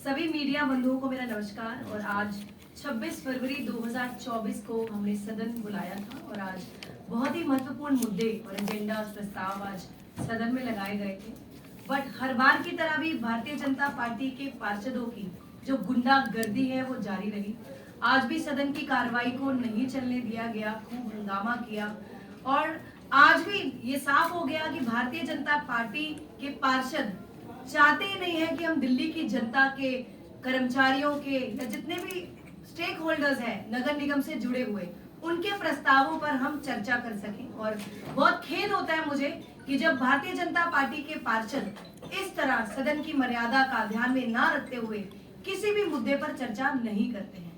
सभी मीडिया बंधुओं को मेरा नमस्कार। और आज 26 फरवरी 2024 को हमने सदन बुलाया था और आज बहुत ही महत्वपूर्ण मुद्दे और एजेंडा प्रस्ताव आज सदन में लगाए गए थे। बट हर बार की तरह भी भारतीय जनता पार्टी के पार्षदों की जो गुंडागर्दी है वो जारी रही। आज भी सदन की कार्रवाई को नहीं चलने दिया गया, खूब हंगामा किया और आज भी ये साफ हो गया कि भारतीय जनता पार्टी के पार्षद चाहते ही नहीं है कि हम दिल्ली की जनता के, कर्मचारियों के या जितने भी स्टेक होल्डर्स हैं नगर निगम से जुड़े हुए, उनके प्रस्तावों पर हम चर्चा कर सकें। और बहुत खेद होता है मुझे कि जब भारतीय जनता पार्टी के पार्षद इस तरह सदन की मर्यादा का ध्यान में ना रखते हुए किसी भी मुद्दे पर चर्चा नहीं करते हैं।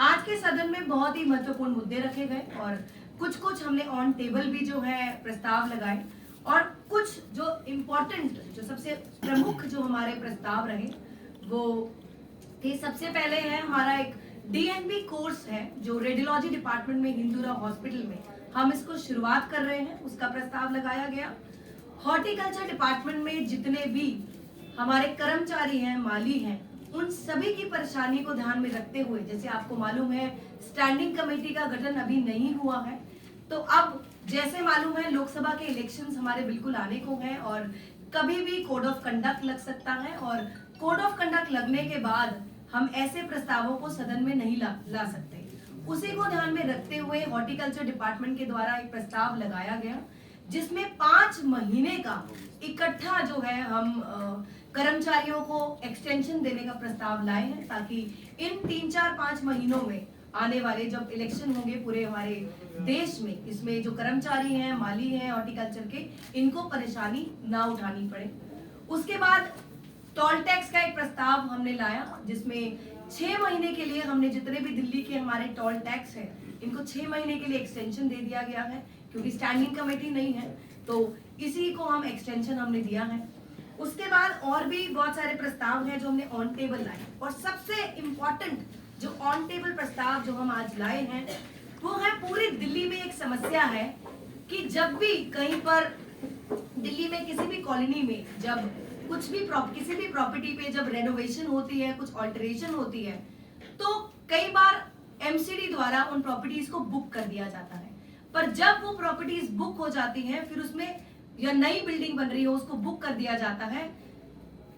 आज के सदन में बहुत ही महत्वपूर्ण मुद्दे रखे गए और कुछ हमने ऑन टेबल भी जो है प्रस्ताव लगाए और कुछ जो इम्पोर्टेंट, जो सबसे प्रमुख जो हमारे प्रस्ताव रहे वो थे। सबसे पहले है हमारा एक डीएनबी कोर्स है जो रेडियोलॉजी डिपार्टमेंट में हिंदूरा हॉस्पिटल में हम इसको शुरुआत कर रहे हैं, उसका प्रस्ताव लगाया गया। हॉर्टिकल्चर डिपार्टमेंट में जितने भी हमारे कर्मचारी हैं, माली हैं, उन सभी की परेशानी को ध्यान में रखते हुए, जैसे आपको मालूम है स्टैंडिंग कमेटी का गठन अभी नहीं हुआ है, तो अब जैसे मालूम है लोकसभा के इलेक्शंस हमारे बिल्कुल आने को हैं और कभी भी कोड ऑफ कंडक्ट लग सकता है और कोड ऑफ कंडक्ट लगने के बाद हम ऐसे प्रस्तावों को सदन में नहीं ला सकते। उसी को ध्यान में रखते हुए हॉर्टिकल्चर डिपार्टमेंट के द्वारा एक प्रस्ताव लगाया गया जिसमें 5 महीने का इकट्ठा जो है हम कर्मचारियों को एक्सटेंशन देने का प्रस्ताव लाए हैं, ताकि इन 3-4-5 महीनों में आने वाले जब इलेक्शन होंगे पूरे हमारे देश में, इसमें जो कर्मचारी हैं, माली हैं हॉर्टिकल्चर के, इनको परेशानी ना उठानी पड़े। उसके बाद टोल टैक्स का एक प्रस्ताव हमने लाया जिसमें 6 महीने के लिए हमने जितने भी दिल्ली के हमारे टोल टैक्स है इनको 6 महीने के लिए एक्सटेंशन दे दिया गया है, क्योंकि स्टैंडिंग कमेटी नहीं है तो इसी को हम एक्सटेंशन हमने दिया है। उसके बाद और भी बहुत सारे प्रस्ताव हैं जो हमने ऑन टेबल लाए और सबसे इम्पोर्टेंट जो ऑन टेबल प्रस्ताव जो हम आज लाए हैं वो है, पूरी दिल्ली में एक समस्या है कि जब भी कहीं पर दिल्ली में किसी भी कॉलोनी में जब कुछ भी किसी भी प्रॉपर्टी पे जब रेनोवेशन होती है, कुछ ऑल्टरेशन होती है, तो कई बार एमसीडी द्वारा उन प्रॉपर्टीज को बुक कर दिया जाता है। पर जब वो प्रॉपर्टीज बुक हो जाती हैं, फिर उसमें या नई बिल्डिंग बन रही हो उसको बुक कर दिया जाता है,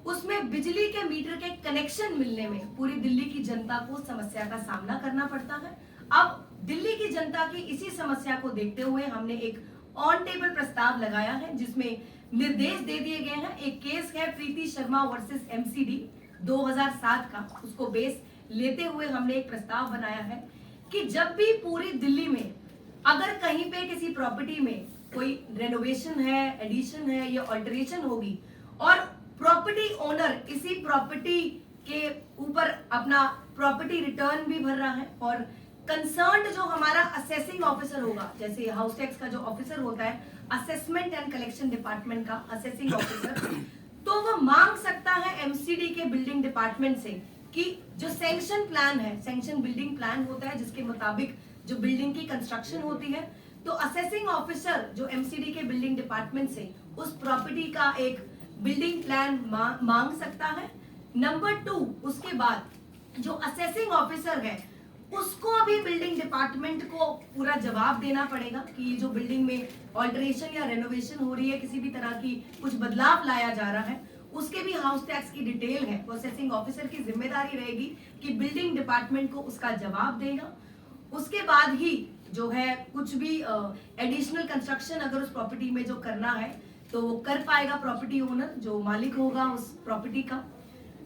उसमें बिजली के मीटर के कनेक्शन मिलने में पूरी दिल्ली की जनता को समस्या का सामना करना पड़ता है। अब दिल्ली की जनता की इसी समस्या को देखते हुए हमने एक ऑन टेबल प्रस्ताव लगाया है जिसमें निर्देश दे दिए गए हैं। एक केस है प्रीति शर्मा वर्सेस एमसीडी 2007 का, उसको बेस लेते हुए हमने एक प्रस्ताव बनाया है कि जब भी पूरी दिल्ली में अगर कहीं पे किसी प्रॉपर्टी में कोई रेनोवेशन है, एडिशन है या ऑल्टरेशन होगी और प्रॉपर्टी ओनर इसी प्रॉपर्टी के ऊपर अपना प्रॉपर्टी रिटर्न भी भर रहा है और कंसर्न्ड जो हमारा असेसिंग ऑफिसर होगा, जैसे हाउस टैक्स का जो ऑफिसर होता है, असेसमेंट एंड कलेक्शन डिपार्टमेंट का असेसिंग ऑफिसर, तो वो मांग सकता है एमसीडी के बिल्डिंग डिपार्टमेंट से कि जो सैंक्शन प्लान है, सैंक्शन बिल्डिंग प्लान होता है जिसके मुताबिक जो बिल्डिंग की कंस्ट्रक्शन होती है, तो असेसिंग ऑफिसर जो एमसीडी के बिल्डिंग डिपार्टमेंट से उस प्रॉपर्टी का एक बिल्डिंग प्लान मांग सकता है। नंबर 2, उसके बाद जो असेसिंग ऑफिसर है उसको अभी बिल्डिंग डिपार्टमेंट को पूरा जवाब देना पड़ेगा कि जो बिल्डिंग में ऑल्टरेशन या रेनोवेशन हो रही है, किसी भी तरह की कुछ बदलाव लाया जा रहा है, उसके भी हाउस टैक्स की डिटेल है, प्रोसेसिंग ऑफिसर की जिम्मेदारी रहेगी कि बिल्डिंग डिपार्टमेंट को उसका जवाब देगा। उसके बाद ही जो है कुछ भी एडिशनल कंस्ट्रक्शन अगर उस प्रॉपर्टी में जो करना है तो वो कर पाएगा प्रॉपर्टी ओनर, जो मालिक होगा उस प्रॉपर्टी का।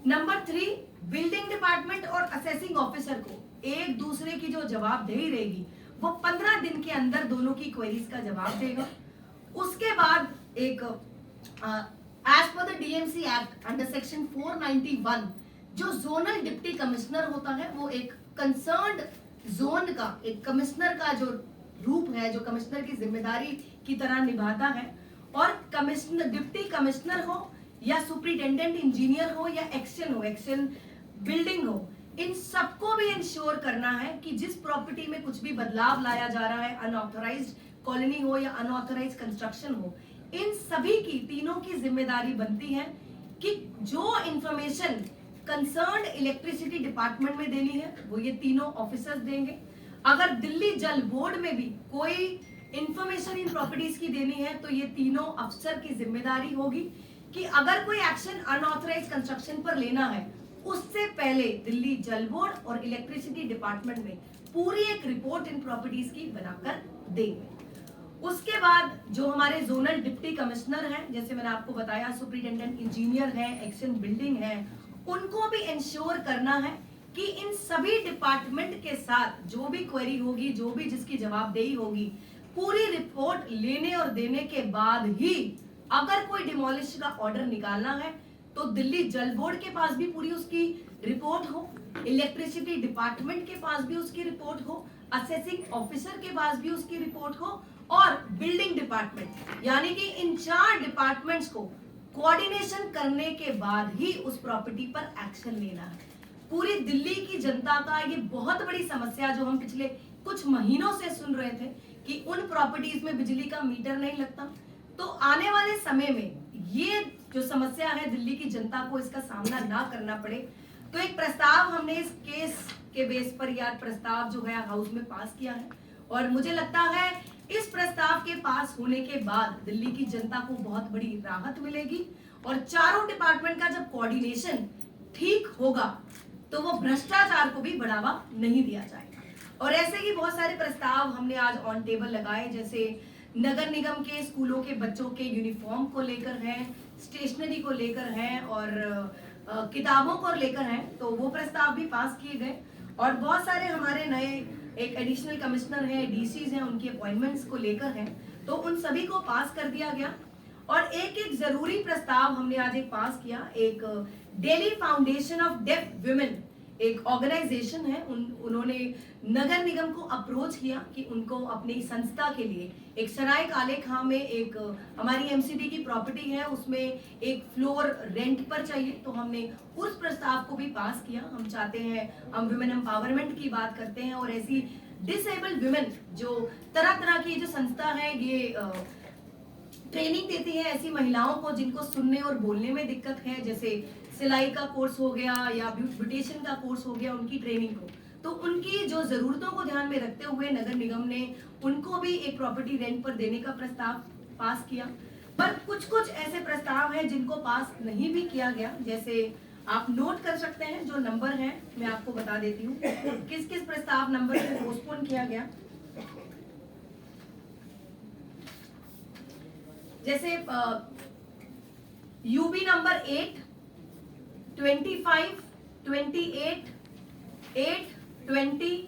नंबर 3, बिल्डिंग डिपार्टमेंट और असेसिंग ऑफिसर को एक दूसरे की जो जवाबदेही रहेगी वो 15 दिन के अंदर दोनों की क्वेरीज का जवाब देगा। उसके बाद एक as per the DMC act under section 491 जो जोनल डिप्टी कमिश्नर होता है वो एक कंसर्न्ड जोन का एक कमिश्नर का जो रूप है, जो कमिश्नर की जिम्मेदारी की तरह निभाता है और कमिश्नर, डिप्टी कमिश्नर हो या सुपरिटेंडेंट इंजीनियर हो या एक्शन बिल्डिंग हो, इन सबको भी इंश्योर करना है कि जिस प्रॉपर्टी में कुछ भी बदलाव लाया जा रहा है, अनऑथराइज्ड कॉलोनी हो या अनऑथराइज्ड कंस्ट्रक्शन हो, इन सभी की, तीनों की जिम्मेदारी बनती है कि जो इंफॉर्मेशन कंसर्न्ड इलेक्ट्रिसिटी डिपार्टमेंट में देनी है वो ये तीनों ऑफिसर्स देंगे। अगर दिल्ली जल बोर्ड में भी कोई इंफॉर्मेशन इन प्रॉपर्टीज की देनी है तो ये तीनों अफसर की जिम्मेदारी होगी कि अगर कोई एक्शन अनऑथराइज कंस्ट्रक्शन पर लेना है उससे पहले दिल्ली जल बोर्ड और इलेक्ट्रिसिटी डिपार्टमेंट में पूरी एक रिपोर्ट इन प्रॉपर्टीज की बनाकर देंगे। उसके बाद जो हमारे जोनल डिप्टी कमिश्नर हैं, जैसे मैंने आपको बताया सुपरिटेंडेंट इंजीनियर है, एक्शन बिल्डिंग है, उनको भी इंश्योर करना है कि इन सभी डिपार्टमेंट के साथ जो भी क्वेरी होगी, जो भी जिसकी जवाबदेही होगी, पूरी रिपोर्ट लेने और देने के बाद ही अगर कोई डिमोलिश का ऑर्डर निकालना है तो दिल्ली जल बोर्ड के पास भी पूरी उसकी रिपोर्ट हो, इलेक्ट्रिसिटी डिपार्टमेंट के पास भी उसकी रिपोर्ट हो, असेसिंग ऑफिसर के पास भी उसकी रिपोर्ट हो और बिल्डिंग डिपार्टमेंट यानी कि इन 4 डिपार्टमेंट्स को कोऑर्डिनेशन करने के बाद ही उस प्रॉपर्टी पर एक्शन लेना है। पूरी दिल्ली की जनता का ये बहुत बड़ी समस्या जो हम पिछले कुछ महीनों से सुन रहे थे कि उन प्रॉपर्टीज में बिजली का मीटर नहीं लगता, तो आने वाले समय में ये जो समस्या है दिल्ली की जनता को इसका सामना ना करना पड़े, तो एक प्रस्ताव हमने इस केस के बेस पर यह प्रस्ताव जो है हाउस में पास किया है और मुझे लगता है इस प्रस्ताव के पास होने के बाद दिल्ली की जनता को बहुत बड़ी राहत मिलेगी और चारों डिपार्टमेंट का जब कोऑर्डिनेशन ठीक होगा तो वो भ्रष्टाचार को भी बढ़ावा नहीं दिया जाएगा। और ऐसे ही बहुत सारे प्रस्ताव हमने आज ऑन टेबल लगाए, जैसे नगर निगम के स्कूलों के बच्चों के यूनिफॉर्म को लेकर है, स्टेशनरी को लेकर है और किताबों को लेकर है, तो वो प्रस्ताव भी पास किए गए। और बहुत सारे हमारे नए एक एडिशनल कमिश्नर है, डीसीज हैं, उनकी अपॉइंटमेंट्स को लेकर है, तो उन सभी को पास कर दिया गया। और एक एक जरूरी प्रस्ताव हमने आज एक पास किया। एक Delhi foundation of deaf women एक ऑर्गेनाइजेशन है, उन्होंने नगर निगम को अप्रोच किया कि उनको अपनी संस्था के लिए एक सराय काले खां में एक हमारी एमसीडी की प्रॉपर्टी है, उसमें एक फ्लोर रेंट पर चाहिए, तो हमने उस प्रस्ताव को भी पास किया। हम चाहते हैं, हम वुमेन एम्पावरमेंट की बात करते हैं और ऐसी डिसेबल्ड वुमेन जो तरह तरह की जो संस्था है ये ट्रेनिंग देती है ऐसी महिलाओं को जिनको सुनने और बोलने में दिक्कत है, जैसे सिलाई का कोर्स हो गया या ब्यूटिशियन का कोर्स हो गया, उनकी ट्रेनिंग को, तो उनकी जो जरूरतों को ध्यान में रखते हुए नगर निगम ने उनको भी एक प्रॉपर्टी रेंट पर देने का प्रस्ताव पास किया। पर कुछ कुछ ऐसे प्रस्ताव हैं जिनको पास नहीं भी किया गया, जैसे आप नोट कर सकते हैं जो नंबर है मैं आपको बता देती हूँ किस किस प्रस्ताव नंबर को पोस्टपोन किया गया। जैसे यूबी नंबर 8, 25, 28, 8, 20,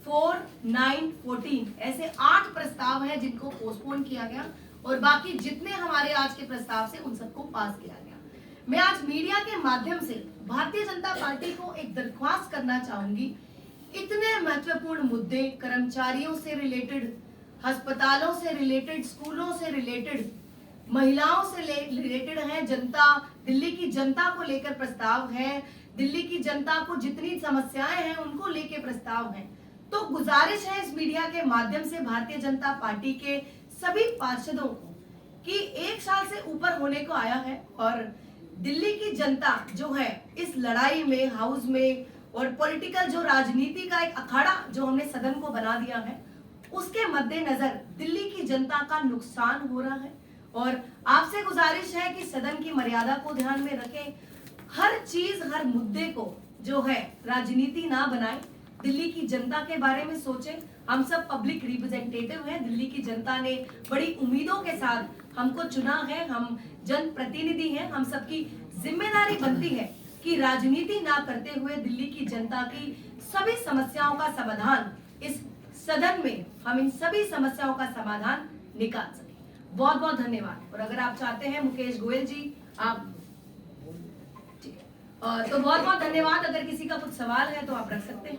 4, 9, 14 ऐसे 8 प्रस्ताव हैं जिनको पोस्टपोन किया गया और बाकी जितने हमारे आज के प्रस्ताव से उन सबको पास किया गया। मैं आज मीडिया के माध्यम से भारतीय जनता पार्टी को एक दरख्वास्त करना चाहूंगी, इतने महत्वपूर्ण मुद्दे कर्मचारियों से रिलेटेड, अस्पतालों से रिलेटेड, स्कूलों से रिलेटेड, महिलाओं से रिलेटेड है, जनता, दिल्ली की जनता को लेकर प्रस्ताव है, दिल्ली की जनता को जितनी समस्याएं हैं उनको लेकर प्रस्ताव हैं। तो गुजारिश है इस मीडिया के माध्यम से भारतीय जनता पार्टी के सभी पार्षदों को कि 1 साल से ऊपर होने को आया है और दिल्ली की जनता जो है इस लड़ाई में, हाउस में और पॉलिटिकल जो राजनीति का एक अखाड़ा जो हमने सदन को बना दिया है, उसके मद्देनजर दिल्ली की जनता का नुकसान हो रहा है और आपसे गुजारिश है कि सदन की मर्यादा को ध्यान में रखें, हर चीज, हर मुद्दे को जो है राजनीति ना बनाएं, दिल्ली की जनता के बारे में सोचें। हम सब पब्लिक रिप्रेजेंटेटिव हैं, दिल्ली की जनता ने बड़ी उम्मीदों के साथ हमको चुना है, हम जनप्रतिनिधि हैं, हम सबकी जिम्मेदारी बनती है कि राजनीति ना करते हुए दिल्ली की जनता की सभी समस्याओं का समाधान इस सदन में हम इन सभी समस्याओं का समाधान निकाल सकें। बहुत बहुत धन्यवाद। और अगर आप चाहते हैं मुकेश गोयल जी, आप ठीक है, तो बहुत बहुत धन्यवाद। अगर किसी का कुछ सवाल है तो आप रख सकते हैं।